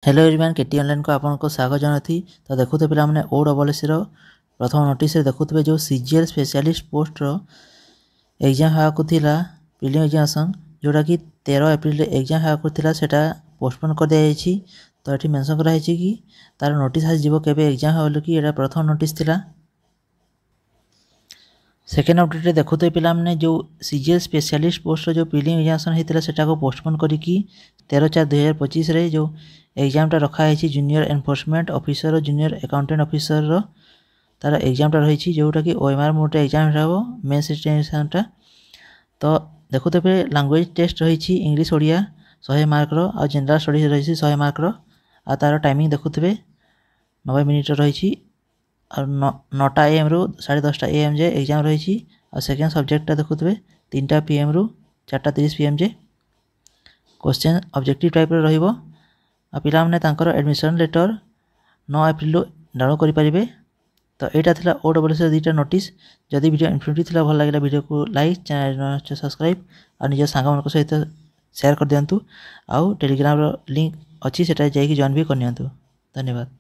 Hello everyone केटी online को आपको स्वागत जनाती। तो देखुते पे मैंने OSS प्रथम नोटिस देखुते जो CGL स्पेशलिस्ट पोस्ट एग्जाम हाँ प्रिलिम एग्जामिनेशन जोटा कि 13 एप्रिल एग्जाम हाँ सेटा पोस्टपोन कर दिया। तो ये मेंशन कराई कि तार नोटिस आसो के एग्जाम हाँ कि यहाँ प्रथम नोटिस थिला। सेकेंड अपडेट देखुते पे मैंने जो CGL स्पेशलिस्ट पोस्ट जो प्रिलिम एग्जामिनेशन होता सेटा को पोस्टपोन करके 13/4/2025 जो एग्जामटा रखाई junior enforcement officer junior accountant officer तार एग्जामटा रही जोटा कि OMR मोड एग्जाम हम मेन्स एग्जामटा। तो देखुते पे लैंग्वेज टेस्ट रही इंग्लिश ओडिया 100 मार्क आ जनरल स्टडीज रही 100 मार्क आ तार टाइमिंग देखुते 90 मिनिट रही 9टा AM रु 10:30 AM जे एग्जाम रही। और सेकेंड सब्जेक्टा देखुते 3टा PM रु 4:30 PM जे क्वेश्चन ऑब्जेक्टिव टाइप रहिबो। आ पिला माने तांकर एडमिशन लेटर 9 एप्रिल डाउनलोड करि परिबे। तो एटा थिला OSS दुईटा नोटिस। जदि वीडियो इन्फॉर्मेटिव थिला भल लागिला वीडियो को लाइक चैनल सब्सक्राइब और निज सांग मन सहित शेयर कर दियंतु। आउ टेलीग्राम रो लिंक अछि सेटा जाई कि जॉइन भी करनियंतु। धन्यवाद।